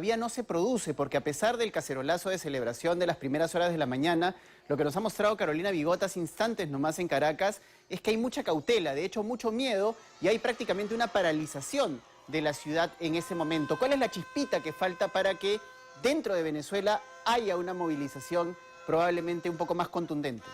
todavía no se produce, porque a pesar del cacerolazo de celebración de las primeras horas de la mañana, lo que nos ha mostrado Carolina Bigot hace instantes nomás en Caracas es que hay mucha cautela, de hecho mucho miedo, y hay prácticamente una paralización de la ciudad en ese momento. ¿Cuál es la chispita que falta para que dentro de Venezuela haya una movilización probablemente un poco más contundente?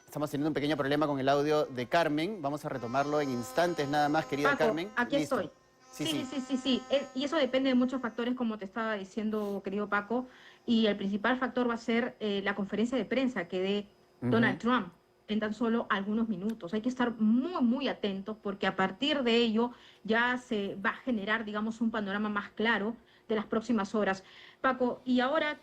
Estamos teniendo un pequeño problema con el audio de Carmen. Vamos a retomarlo en instantes nada más, querida Paco, Carmen. aquí Listo. estoy. Sí. Y eso depende de muchos factores, como te estaba diciendo, querido Paco. Y el principal factor va a ser la conferencia de prensa que dé Donald Trump en tan solo algunos minutos. Hay que estar muy, muy atentos porque a partir de ello ya se va a generar, digamos, un panorama más claro de las próximas horas. Paco, y ahora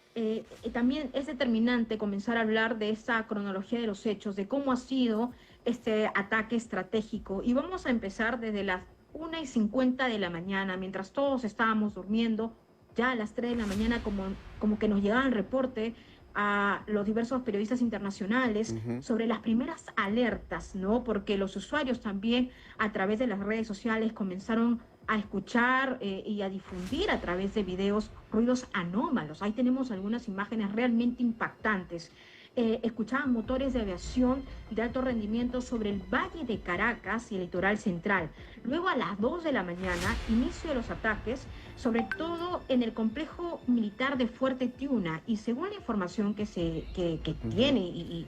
también es determinante comenzar a hablar de esa cronología de los hechos, de cómo ha sido este ataque estratégico. Y vamos a empezar desde las 1:50 de la mañana, mientras todos estábamos durmiendo, ya a las 3 de la mañana como que nos llegaba el reporte a los diversos periodistas internacionales sobre las primeras alertas, ¿no? Porque los usuarios también a través de las redes sociales comenzaron a escuchar y a difundir a través de videos ruidos anómalos. Ahí tenemos algunas imágenes realmente impactantes. Escuchaban motores de aviación de alto rendimiento sobre el Valle de Caracas y el litoral central. Luego a las 2 de la mañana, inicio de los ataques, sobre todo en el complejo militar de Fuerte Tiuna. Y según la información que tiene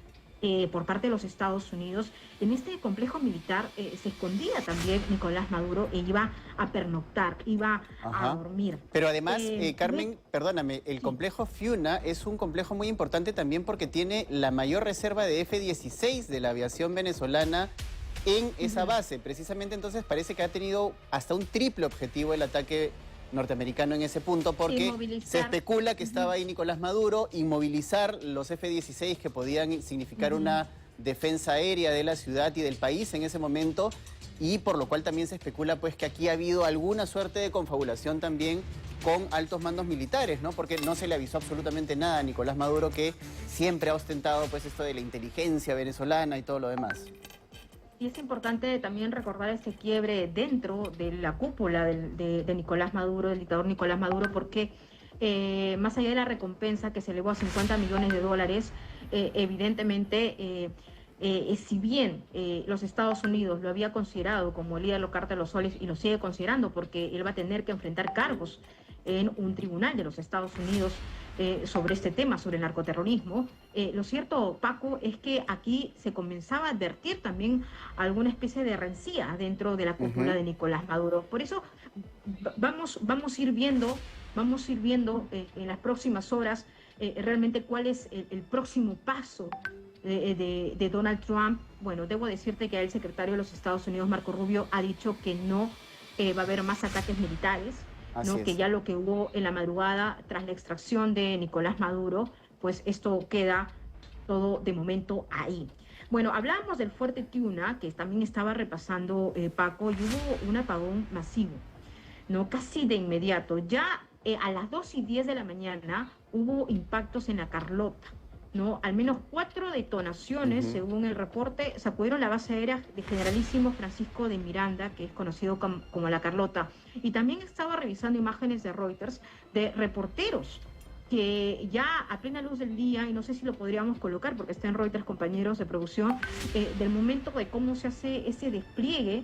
por parte de los Estados Unidos, en este complejo militar se escondía también Nicolás Maduro e iba a pernoctar, iba a dormir. Pero además, Carmen, perdóname, el complejo Fiuna es un complejo muy importante también porque tiene la mayor reserva de F-16 de la aviación venezolana en esa base. Precisamente entonces parece que ha tenido hasta un triple objetivo el ataque norteamericano en ese punto, porque se especula que estaba ahí Nicolás Maduro, inmovilizar los F-16 que podían significar una defensa aérea de la ciudad y del país en ese momento, y por lo cual también se especula pues que aquí ha habido alguna suerte de confabulación también con altos mandos militares, ¿no? Porque no se le avisó absolutamente nada a Nicolás Maduro, que siempre ha ostentado pues esto de la inteligencia venezolana y todo lo demás. Y es importante también recordar este quiebre dentro de la cúpula de Nicolás Maduro, del dictador Nicolás Maduro, porque más allá de la recompensa que se elevó a $50 millones, evidentemente, si bien los Estados Unidos lo había considerado como el líder de los cárteles de los soles, y lo sigue considerando porque él va a tener que enfrentar cargos en un tribunal de los Estados Unidos sobre este tema, sobre el narcoterrorismo. Lo cierto, Paco, es que aquí se comenzaba a advertir también alguna especie de rencilla dentro de la cúpula de Nicolás Maduro. Por eso vamos a ir viendo en las próximas horas realmente cuál es el próximo paso de Donald Trump. Bueno, debo decirte que el secretario de los Estados Unidos, Marco Rubio, ha dicho que no va a haber más ataques militares, ¿no? Que ya lo que hubo en la madrugada tras la extracción de Nicolás Maduro, pues esto queda todo de momento ahí. Bueno, hablábamos del Fuerte Tiuna, que también estaba repasando Paco, y hubo un apagón masivo, ¿no? Casi de inmediato. Ya a las 2:10 de la mañana hubo impactos en la Carlota, ¿no? Al menos 4 detonaciones, según el reporte, sacudieron la base aérea de Generalísimo Francisco de Miranda, que es conocido como La Carlota. Y también estaba revisando imágenes de Reuters de reporteros que ya a plena luz del día, y no sé si lo podríamos colocar porque está en Reuters, compañeros de producción, del momento de cómo se hace ese despliegue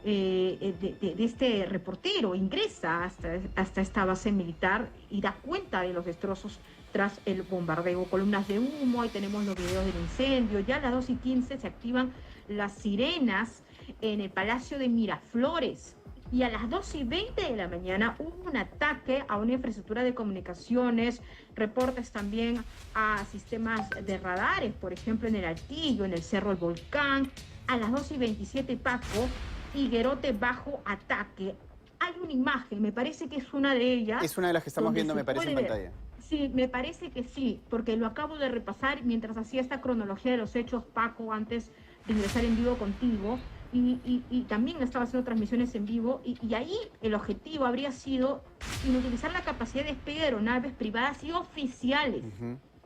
de este reportero, ingresa hasta esta base militar y da cuenta de los destrozos tras el bombardeo, columnas de humo. Ahí tenemos los videos del incendio. Ya a las 2:15 se activan las sirenas en el Palacio de Miraflores. Y a las 2:20 de la mañana hubo un ataque a una infraestructura de comunicaciones, reportes también a sistemas de radares, por ejemplo en el Altillo, en el Cerro El Volcán. A las 2:27, Paco, Higuerote bajo ataque. Hay una imagen, me parece que es una de ellas. Es una de las que estamos viendo, me parece, en pantalla. Sí, me parece que sí, porque lo acabo de repasar mientras hacía esta cronología de los hechos, Paco, antes de ingresar en vivo contigo. Y también estaba haciendo transmisiones en vivo, y ahí el objetivo habría sido inutilizar la capacidad de despegue de aeronaves privadas y oficiales.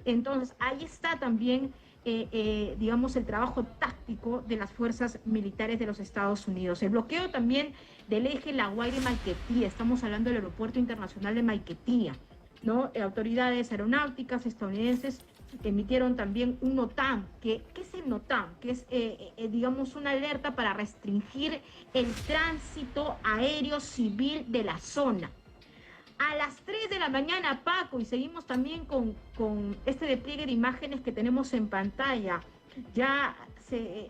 Entonces, ahí está también digamos, el trabajo táctico de las fuerzas militares de los Estados Unidos. El bloqueo también del eje La Guaira-Maiquetía, estamos hablando del aeropuerto internacional de Maiquetía, ¿no? Autoridades aeronáuticas estadounidenses emitieron también un NOTAM. ¿Qué es el NOTAM? Que es, digamos, una alerta para restringir el tránsito aéreo civil de la zona. A las 3 de la mañana, Paco, y seguimos también con este despliegue de imágenes que tenemos en pantalla, ya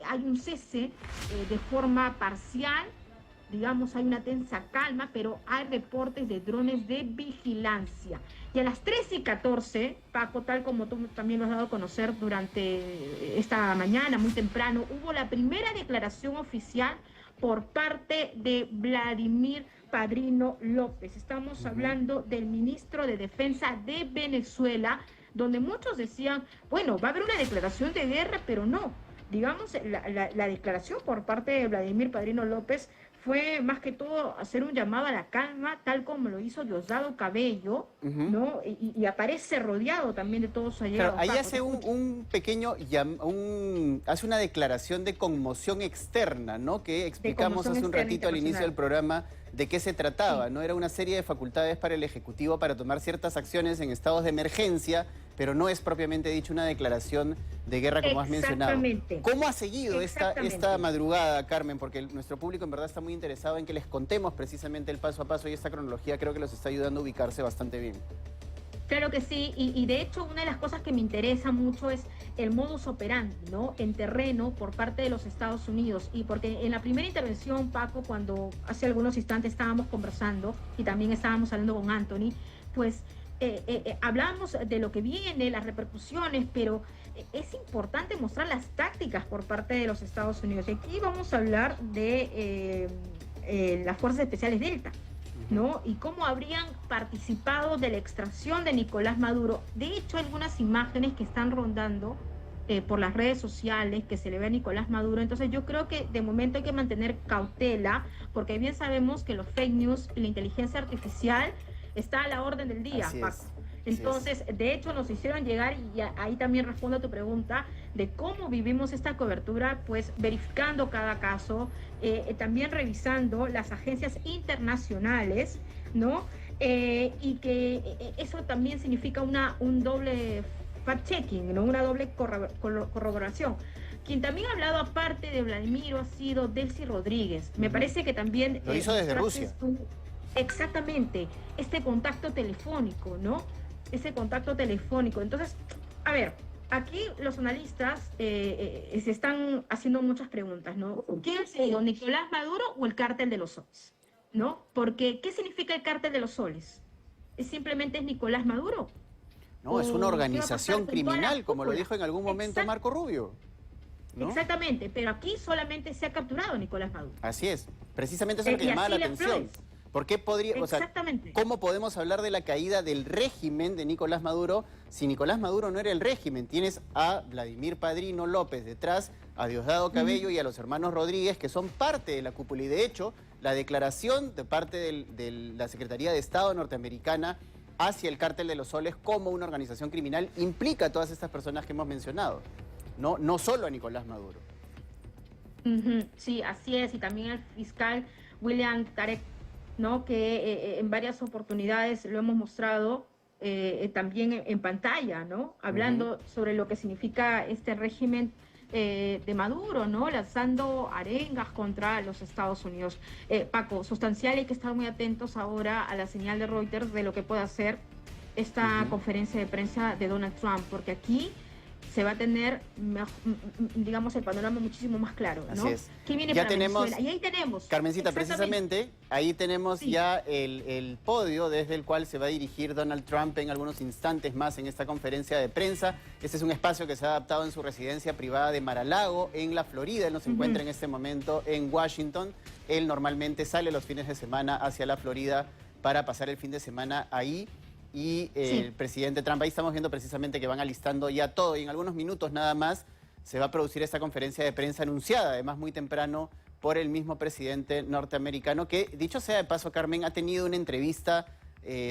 hay un cese de forma parcial, digamos, hay una tensa calma, pero hay reportes de drones de vigilancia. Y a las 3:14, Paco, tal como tú también lo has dado a conocer durante esta mañana, muy temprano, hubo la primera declaración oficial por parte de Vladimir Padrino López. Estamos hablando del ministro de Defensa de Venezuela, donde muchos decían, bueno, va a haber una declaración de guerra, pero no. Digamos, la declaración por parte de Vladimir Padrino López fue más que todo hacer un llamado a la calma, tal como lo hizo Diosdado Cabello, ¿no? Y aparece rodeado también de todos sus allegados. Claro, ahí hace un pequeño, hace una declaración de conmoción externa, ¿no? Que explicamos hace un ratito al inicio del programa de qué se trataba, ¿no? Era una serie de facultades para el Ejecutivo para tomar ciertas acciones en estados de emergencia, pero no es propiamente dicho una declaración de guerra como has mencionado. ¿Cómo ha seguido esta madrugada, Carmen? Porque nuestro público en verdad está muy interesado en que les contemos precisamente el paso a paso y esta cronología creo que los está ayudando a ubicarse bastante bien. Claro que sí, y de hecho una de las cosas que me interesa mucho es el modus operandi, ¿no? En terreno por parte de los Estados Unidos, y porque en la primera intervención, Paco, cuando hace algunos instantes estábamos conversando y también estábamos hablando con Anthony, pues hablamos de lo que viene, las repercusiones, pero es importante mostrar las tácticas por parte de los Estados Unidos. Y aquí vamos a hablar de las Fuerzas Especiales Delta, ¿no? Y cómo habrían participado de la extracción de Nicolás Maduro. De hecho, hay algunas imágenes que están rondando por las redes sociales que se le ve a Nicolás Maduro. Entonces yo creo que de momento hay que mantener cautela, porque bien sabemos que los fake news y la inteligencia artificial está a la orden del día, Paco. Entonces, de hecho, nos hicieron llegar, y ahí también respondo a tu pregunta, de cómo vivimos esta cobertura, pues verificando cada caso, también revisando las agencias internacionales, ¿no? Y que eso también significa un doble fact-checking, ¿no? Una doble corroboración. Quien también ha hablado aparte de Vladimiro ha sido Delcy Rodríguez. Me parece que también... Lo hizo desde Rusia. Exactamente, este contacto telefónico, ¿no? Ese contacto telefónico. Entonces, a ver, aquí los analistas se están haciendo muchas preguntas, ¿no? ¿Quién ha sido, Nicolás Maduro o el cártel de los soles? ¿No? Porque, ¿qué significa el cártel de los soles? ¿Simplemente es Nicolás Maduro? No, es una organización criminal, como lo dijo en algún momento Marco Rubio, ¿no? Exactamente, pero aquí solamente se ha capturado a Nicolás Maduro. Así es, precisamente eso es lo que llamaba la atención. ¿Por qué podría, o sea, cómo podemos hablar de la caída del régimen de Nicolás Maduro si Nicolás Maduro no era el régimen? Tienes a Vladimir Padrino López detrás, a Diosdado Cabello y a los hermanos Rodríguez, que son parte de la cúpula. Y de hecho, la declaración de parte de la Secretaría de Estado norteamericana hacia el Cártel de los Soles como una organización criminal implica a todas estas personas que hemos mencionado, no solo a Nicolás Maduro. Sí, así es, y también el fiscal William Tarek, ¿no? Que en varias oportunidades lo hemos mostrado también en pantalla, ¿no? Hablando sobre lo que significa este régimen de Maduro, ¿no? Lanzando arengas contra los Estados Unidos. Paco, sustancial, hay que estar muy atentos ahora a la señal de Reuters de lo que puede hacer esta conferencia de prensa de Donald Trump, porque aquí se va a tener, digamos, el panorama muchísimo más claro, ¿no? Así es. ¿Qué viene ya para tenemos, Venezuela? Y ahí tenemos. Carmencita, precisamente, ahí tenemos ya el podio desde el cual se va a dirigir Donald Trump en algunos instantes más en esta conferencia de prensa. Este es un espacio que se ha adaptado en su residencia privada de Mar-a-Lago, en la Florida. Él no se encuentra en este momento en Washington. Él normalmente sale los fines de semana hacia la Florida para pasar el fin de semana ahí. Y el presidente Trump, ahí estamos viendo precisamente que van alistando ya todo y en algunos minutos nada más se va a producir esta conferencia de prensa anunciada, además muy temprano por el mismo presidente norteamericano que, dicho sea de paso, Carmen, ha tenido una entrevista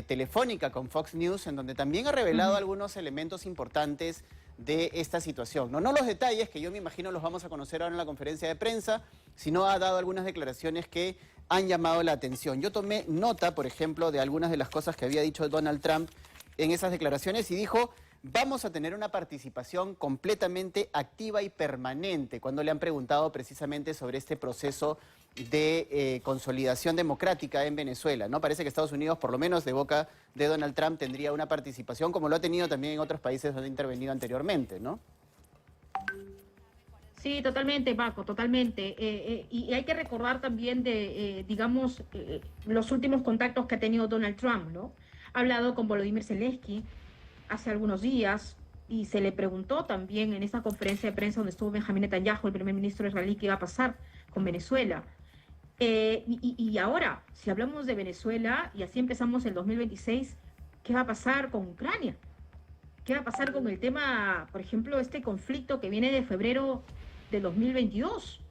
telefónica con Fox News en donde también ha revelado algunos elementos importantes de esta situación. No los detalles, que yo me imagino los vamos a conocer ahora en la conferencia de prensa, sino ha dado algunas declaraciones que han llamado la atención. Yo tomé nota, por ejemplo, de algunas de las cosas que había dicho Donald Trump en esas declaraciones y dijo: vamos a tener una participación completamente activa y permanente, cuando le han preguntado precisamente sobre este proceso de consolidación democrática en Venezuela, ¿no? Parece que Estados Unidos, por lo menos de boca de Donald Trump, tendría una participación como lo ha tenido también en otros países donde ha intervenido anteriormente, ¿no? Sí, totalmente, Paco, totalmente. Y hay que recordar también digamos, los últimos contactos que ha tenido Donald Trump, ¿no? Ha hablado con Volodymyr Zelensky hace algunos días y se le preguntó también en esa conferencia de prensa donde estuvo Benjamín Netanyahu, el primer ministro israelí, qué iba a pasar con Venezuela. Y ahora, si hablamos de Venezuela y así empezamos el 2026, ¿qué va a pasar con Ucrania? ¿Qué va a pasar con el tema, por ejemplo, este conflicto que viene de febrero de 2022,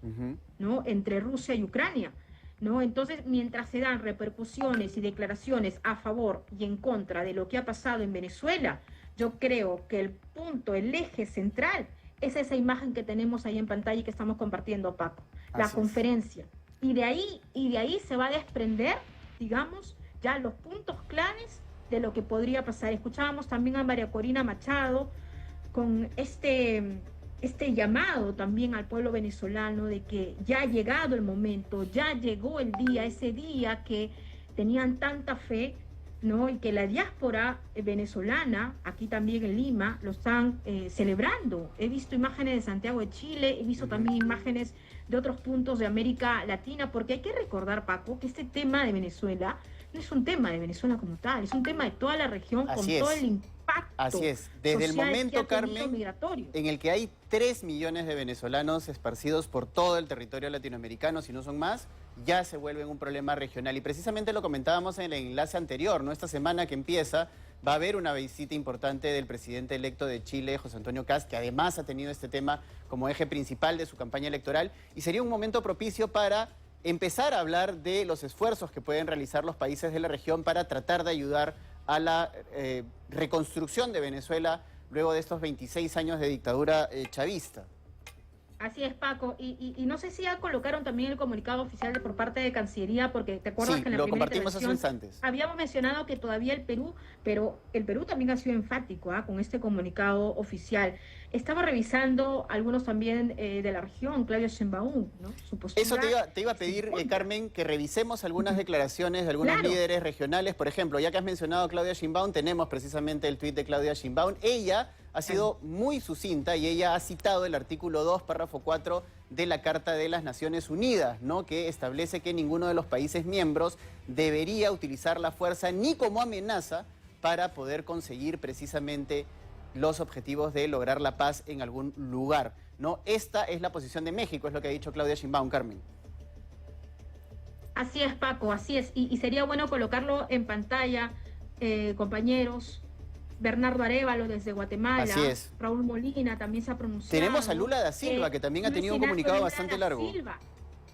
¿no? Entre Rusia y Ucrania, ¿no? Entonces, mientras se dan repercusiones y declaraciones a favor y en contra de lo que ha pasado en Venezuela, yo creo que el punto, el eje central, es esa imagen que tenemos ahí en pantalla y que estamos compartiendo, Paco, la conferencia. Y de ahí se va a desprender, digamos, ya los puntos claves de lo que podría pasar. Escuchábamos también a María Corina Machado con este llamado también al pueblo venezolano de que ya ha llegado el momento, ya llegó el día, ese día que tenían tanta fe, ¿no? Y que la diáspora venezolana, aquí también en Lima, lo están celebrando. He visto imágenes de Santiago de Chile, he visto también imágenes de otros puntos de América Latina, porque hay que recordar, Paco, que este tema de Venezuela no es un tema de Venezuela como tal, es un tema de toda la región con todo el impacto. Así es, desde el momento, Carmen, en el que hay 3 millones de venezolanos esparcidos por todo el territorio latinoamericano, si no son más, ya se vuelve un problema regional. Y precisamente lo comentábamos en el enlace anterior, ¿no? Esta semana que empieza va a haber una visita importante del presidente electo de Chile, José Antonio Kast, que además ha tenido este tema como eje principal de su campaña electoral, y sería un momento propicio para empezar a hablar de los esfuerzos que pueden realizar los países de la región para tratar de ayudar a la reconstrucción de Venezuela luego de estos 26 años de dictadura chavista. Así es, Paco. Y no sé si ya colocaron también el comunicado oficial por parte de Cancillería, porque te acuerdas que en la lo compartimos hace instantes. Habíamos mencionado que todavía el Perú, pero el Perú también ha sido enfático con este comunicado oficial. Estaba revisando algunos también de la región, Claudia Sheinbaum, ¿no? Su postura. Eso te iba a pedir, Carmen, que revisemos algunas declaraciones de algunos líderes regionales. Por ejemplo, ya que has mencionado a Claudia Sheinbaum, tenemos precisamente el tuit de Claudia Sheinbaum. Ella ha sido muy sucinta y ella ha citado el artículo 2, párrafo 4 de la Carta de las Naciones Unidas, ¿no? Que establece que ninguno de los países miembros debería utilizar la fuerza ni como amenaza para poder conseguir precisamente los objetivos de lograr la paz en algún lugar, ¿no? Esta es la posición de México, es lo que ha dicho Claudia Sheinbaum, Carmen. Así es, Paco, así es. Y sería bueno colocarlo en pantalla, compañeros. Bernardo Arévalo desde Guatemala. Así es. Raúl Molina también se ha pronunciado. Tenemos a Lula da Silva, que también ha tenido un comunicado bastante largo.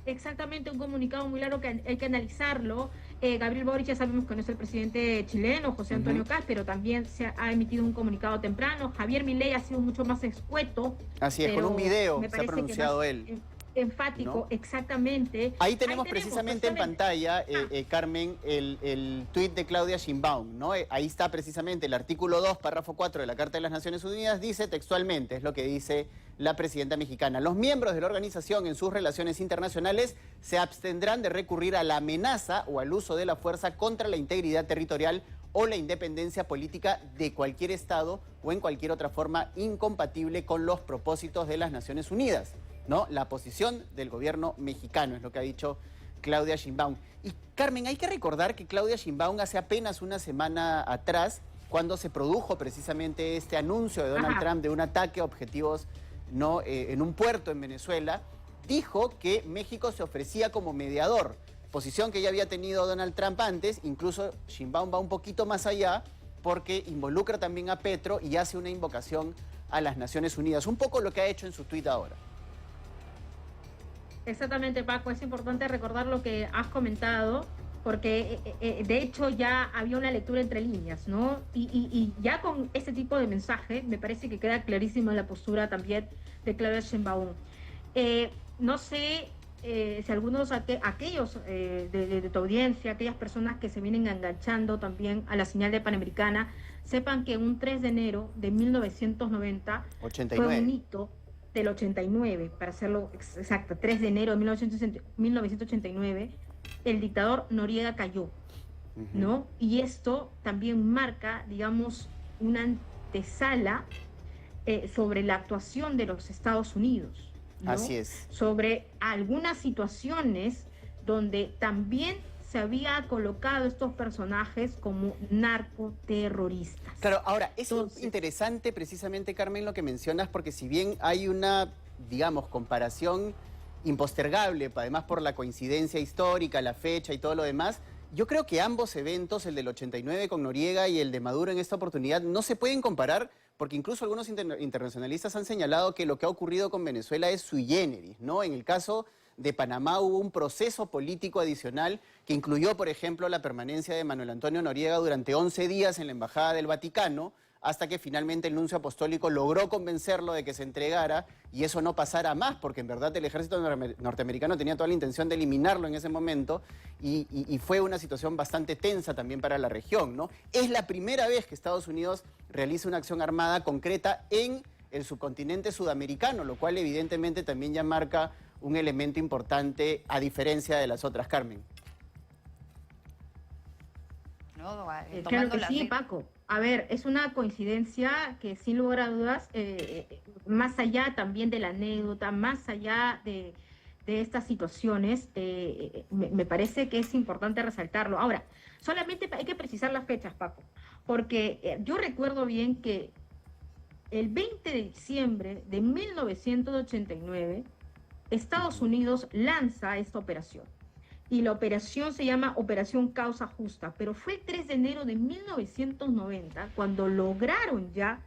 Exactamente, un comunicado muy largo que hay que analizarlo. Gabriel Boric ya sabemos que no es el presidente chileno, José Antonio Kast, pero también se ha emitido un comunicado temprano. Javier Milei ha sido mucho más escueto. Así es, con un video se ha pronunciado él. Enfático, ¿no? Exactamente. Ahí tenemos precisamente en pantalla, Carmen, el tuit de Claudia Sheinbaum, ¿no? Ahí está precisamente el artículo 2, párrafo 4 de la Carta de las Naciones Unidas, dice textualmente, es lo que dice la presidenta mexicana: los miembros de la organización en sus relaciones internacionales se abstendrán de recurrir a la amenaza o al uso de la fuerza contra la integridad territorial o la independencia política de cualquier Estado o en cualquier otra forma incompatible con los propósitos de las Naciones Unidas, ¿no? La posición del gobierno mexicano es lo que ha dicho Claudia Sheinbaum. Y Carmen, hay que recordar que Claudia Sheinbaum hace apenas una semana atrás, cuando se produjo precisamente este anuncio de Donald Trump de un ataque a objetivos, ¿no? En un puerto en Venezuela, dijo que México se ofrecía como mediador, posición que ya había tenido Donald Trump antes. Incluso Sheinbaum va un poquito más allá porque involucra también a Petro y hace una invocación a las Naciones Unidas, un poco lo que ha hecho en su tuit ahora. Exactamente, Paco, es importante recordar lo que has comentado. porque de hecho ya había una lectura entre líneas, ¿no? Y ya con este tipo de mensaje me parece que queda clarísima la postura también de Claudia Sheinbaum. No sé si algunos aquellos de tu audiencia, aquellas personas que se vienen enganchando también a la señal de Panamericana, sepan que un 3 de enero de 1990 fue un 89. hito del 89, para hacerlo exacto, 3 de enero de 1989, el dictador Noriega cayó, Ujú. ¿no? Y esto también marca, digamos, una antesala sobre la actuación de los Estados Unidos, ¿no? Así es. Sobre algunas situaciones donde también se había colocado estos personajes como narcoterroristas. Claro, ahora, es Entonces, interesante precisamente, Carmen, lo que mencionas, porque si bien hay una, digamos, comparación impostergable, además por la coincidencia histórica, la fecha y todo lo demás, yo creo que ambos eventos, el del 89 con Noriega y el de Maduro en esta oportunidad, no se pueden comparar, porque incluso algunos internacionalistas han señalado que lo que ha ocurrido con Venezuela es sui generis, ¿no? En el caso de Panamá hubo un proceso político adicional que incluyó, por ejemplo, la permanencia de Manuel Antonio Noriega durante 11 días en la Embajada del Vaticano, hasta que finalmente el nuncio apostólico logró convencerlo de que se entregara y eso no pasara más, porque en verdad el ejército norteamericano tenía toda la intención de eliminarlo en ese momento y fue una situación bastante tensa también para la región, ¿no? Es la primera vez que Estados Unidos realiza una acción armada concreta en el subcontinente sudamericano, lo cual evidentemente también ya marca un elemento importante a diferencia de las otras, Carmen. ¿No? claro Tomando que las sí, reglas. Paco. A ver, es una coincidencia que sin lugar a dudas, más allá también de la anécdota, más allá de estas situaciones, me parece que es importante resaltarlo. Ahora, solamente hay que precisar las fechas, Paco, porque yo recuerdo bien que el 20 de diciembre de 1989, Estados Ujú. Unidos lanza esta operación. Y la operación se llama Operación Causa Justa, pero fue el 3 de enero de 1990 cuando lograron ya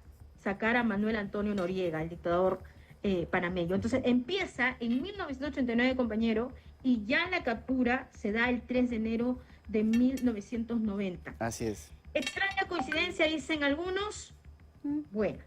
sacar a Manuel Antonio Noriega, el dictador panameño. Entonces empieza en 1989, compañero, y ya la captura se da el 3 de enero de 1990. Así es. Extraña coincidencia, dicen algunos. Bueno,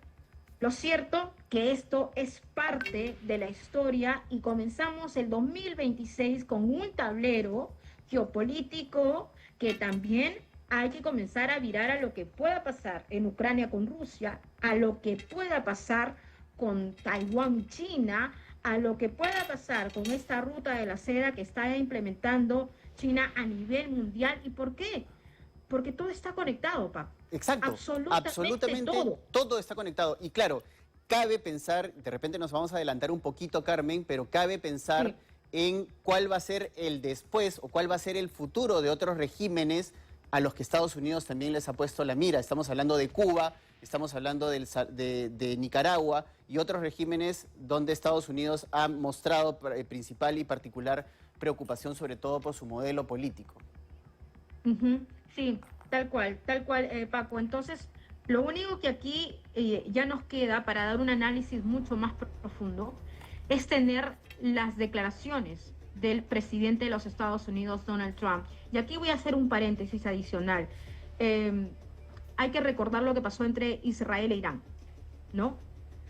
lo cierto que esto es parte de la historia y comenzamos el 2026 con un tablero geopolítico que también hay que comenzar a virar a lo que pueda pasar en Ucrania con Rusia, a lo que pueda pasar con Taiwán, China, a lo que pueda pasar con esta ruta de la seda que está implementando China a nivel mundial. ¿Y por qué? Porque todo está conectado, Paco. Exacto, Absolutamente absolutamente todo. todo está conectado. Y claro, cabe pensar, de repente nos vamos a adelantar un poquito, Carmen, pero cabe pensar Sí. en cuál va a ser el después o cuál va a ser el futuro de otros regímenes a los que Estados Unidos también les ha puesto la mira. Estamos hablando de Cuba, estamos hablando de Nicaragua y otros regímenes donde Estados Unidos ha mostrado principal y particular preocupación, sobre todo por su modelo político. Ujú, sí, tal cual, Paco. Entonces, lo único que aquí ya nos queda para dar un análisis mucho más profundo es tener las declaraciones del presidente de los Estados Unidos, Donald Trump. Y aquí voy a hacer un paréntesis adicional. Eh, Hay que recordar lo que pasó entre Israel e Irán, ¿no?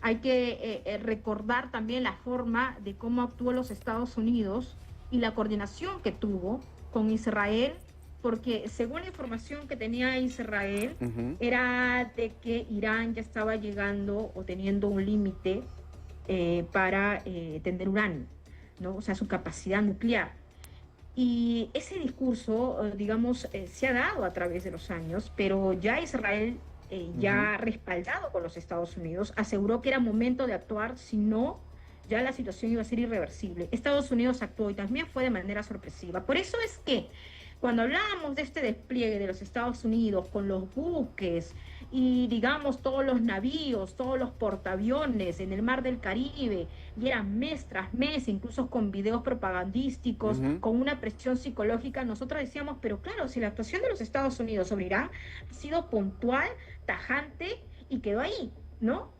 Hay que recordar también la forma de cómo actuó los Estados Unidos y la coordinación que tuvo con Israel, porque según la información que tenía Israel, Ujú. era de que Irán ya estaba llegando o teniendo un límite para tener uranio, ¿no? O sea, su capacidad nuclear. Y ese discurso, digamos, se ha dado a través de los años, pero ya Israel, Ujú. ya respaldado con los Estados Unidos, aseguró que era momento de actuar, si no, ya la situación iba a ser irreversible. Estados Unidos actuó y también fue de manera sorpresiva. Por eso es que cuando hablábamos de este despliegue de los Estados Unidos con los buques y digamos todos los navíos, todos los portaaviones en el mar del Caribe, y eran mes tras mes, incluso con videos propagandísticos, Ujú. con una presión psicológica, nosotros decíamos, pero claro, si la actuación de los Estados Unidos sobre Irán ha sido puntual, tajante y quedó ahí, ¿no?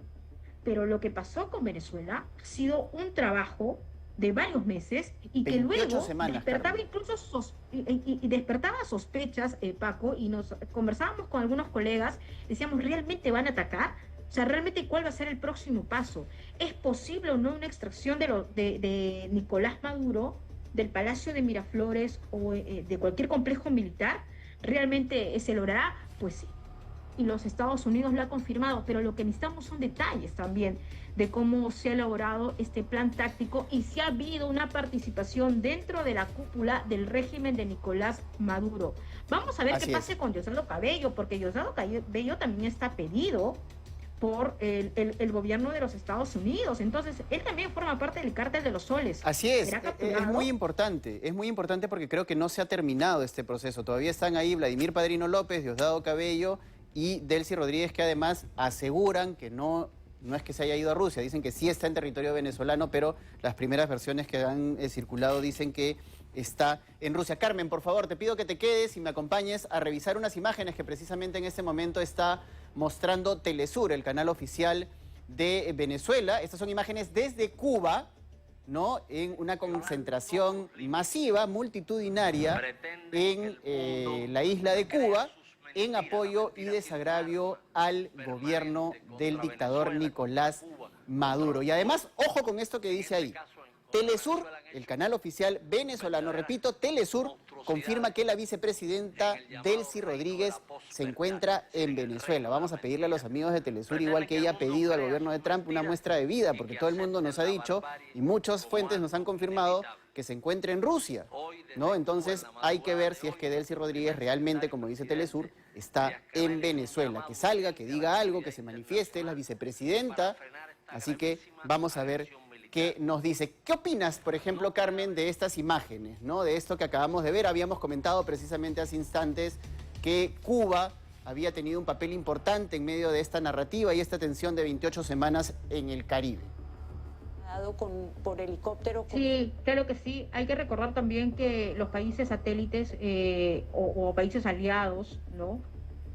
Pero lo que pasó con Venezuela ha sido un trabajo de varios meses y que 28 luego semanas, despertaba Carmen. incluso y despertaba sospechas, Paco, y nos conversábamos con algunos colegas, decíamos, ¿realmente van a atacar? O sea, ¿realmente cuál va a ser el próximo paso? ¿Es posible o no una extracción de Nicolás Maduro del Palacio de Miraflores o de cualquier complejo militar? ¿Realmente se logrará? Pues sí, y los Estados Unidos lo ha confirmado, pero lo que necesitamos son detalles también de cómo se ha elaborado este plan táctico y si ha habido una participación dentro de la cúpula del régimen de Nicolás Maduro. Vamos a ver Así qué pase es. con Diosdado Cabello, porque Diosdado Cabello también está pedido por el gobierno de los Estados Unidos. Entonces, él también forma parte del cártel de los soles. Así es, ¿Será es capturado? muy importante porque creo que no se ha terminado este proceso. Todavía están ahí Vladimir Padrino López, Diosdado Cabello y Delcy Rodríguez, que además aseguran que no es que se haya ido a Rusia, dicen que sí está en territorio venezolano, pero las primeras versiones que han circulado dicen que está en Rusia. Carmen, por favor, te pido que te quedes y me acompañes a revisar unas imágenes que precisamente en este momento está mostrando Telesur, el canal oficial de Venezuela. Estas son imágenes desde Cuba, ¿no? En una concentración masiva, multitudinaria, en la isla de Cuba, en apoyo y desagravio al gobierno del dictador Nicolás Maduro. Y además, ojo con esto que dice ahí. Telesur, el canal oficial venezolano, repito, Telesur confirma que la vicepresidenta Delcy Rodríguez se encuentra en Venezuela. Vamos a pedirle a los amigos de Telesur, igual que ella ha pedido al gobierno de Trump, una muestra de vida, porque todo el mundo nos ha dicho y muchas fuentes nos han confirmado que se encuentra en Rusia, ¿no? Entonces hay que ver si es que Delcy Rodríguez realmente, como dice Telesur, está en Venezuela. Que salga, que diga algo, que se manifieste, es la vicepresidenta. Así que vamos a ver qué nos dice. ¿Qué opinas, por ejemplo, Carmen, de estas imágenes, ¿no? De esto que acabamos de ver? Habíamos comentado precisamente hace instantes que Cuba había tenido un papel importante en medio de esta narrativa y esta tensión de 28 semanas en el Caribe. Por helicóptero. Sí, claro que sí. Hay que recordar también que los países satélites o países aliados, ¿no?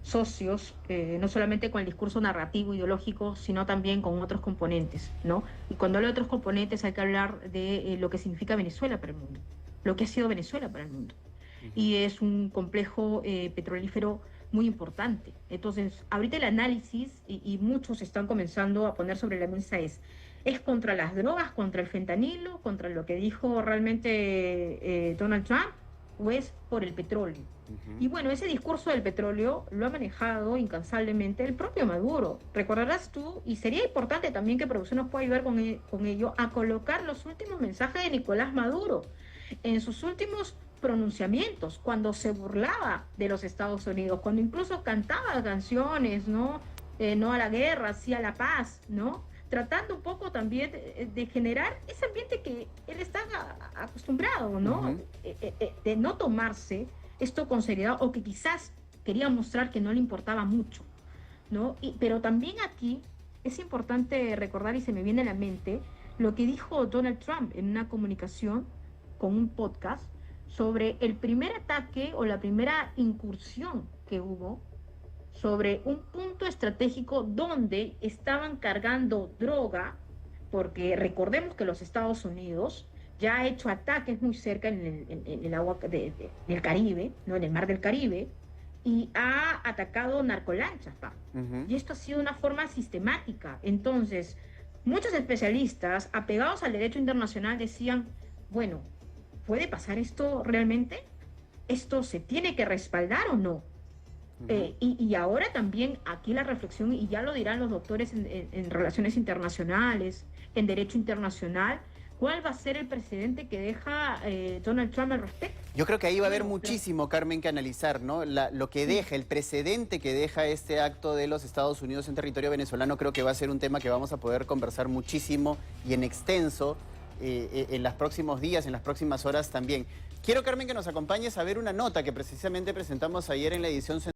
Socios, no solamente con el discurso narrativo ideológico, sino también con otros componentes, ¿no? Y cuando hablo de otros componentes hay que hablar de lo que significa Venezuela para el mundo, lo que ha sido Venezuela para el mundo. Y es un complejo petrolífero muy importante. Entonces, ahorita el análisis, y muchos están comenzando a poner sobre la mesa es contra las drogas, contra el fentanilo, contra lo que dijo realmente Donald Trump, o es por el petróleo. Y bueno, ese discurso del petróleo lo ha manejado incansablemente el propio Maduro. Recordarás tú, y sería importante también que producción nos pueda ayudar con ello, a colocar los últimos mensajes de Nicolás Maduro en sus últimos pronunciamientos, cuando se burlaba de los Estados Unidos, cuando incluso cantaba canciones, ¿no? No a la guerra, sí a la paz, ¿no? Tratando un poco también de generar ese ambiente que él está acostumbrado, ¿no? De no tomarse esto con seriedad, o que quizás quería mostrar que no le importaba mucho, ¿no? Pero también aquí es importante recordar, y se me viene a la mente, lo que dijo Donald Trump en una comunicación con un podcast sobre el primer ataque o la primera incursión que hubo sobre un punto estratégico donde estaban cargando droga, porque recordemos que los Estados Unidos ya ha hecho ataques muy cerca en el agua del Caribe, ¿no? En el mar del Caribe, y ha atacado narcolanchas, pa. Y esto ha sido una forma sistemática. Entonces, muchos especialistas apegados al derecho internacional decían, bueno, ¿puede pasar esto realmente? ¿Esto se tiene que respaldar o no? Y ahora también aquí la reflexión, y ya lo dirán los doctores en relaciones internacionales, en derecho internacional, ¿cuál va a ser el precedente que deja Donald Trump al respecto? Yo creo que ahí va a haber muchísimo, Carmen, que analizar, ¿no? Lo que deja, el precedente que deja este acto de los Estados Unidos en territorio venezolano, creo que va a ser un tema que vamos a poder conversar muchísimo y en extenso en los próximos días, en las próximas horas también. Quiero, Carmen, que nos acompañes a ver una nota que precisamente presentamos ayer en la edición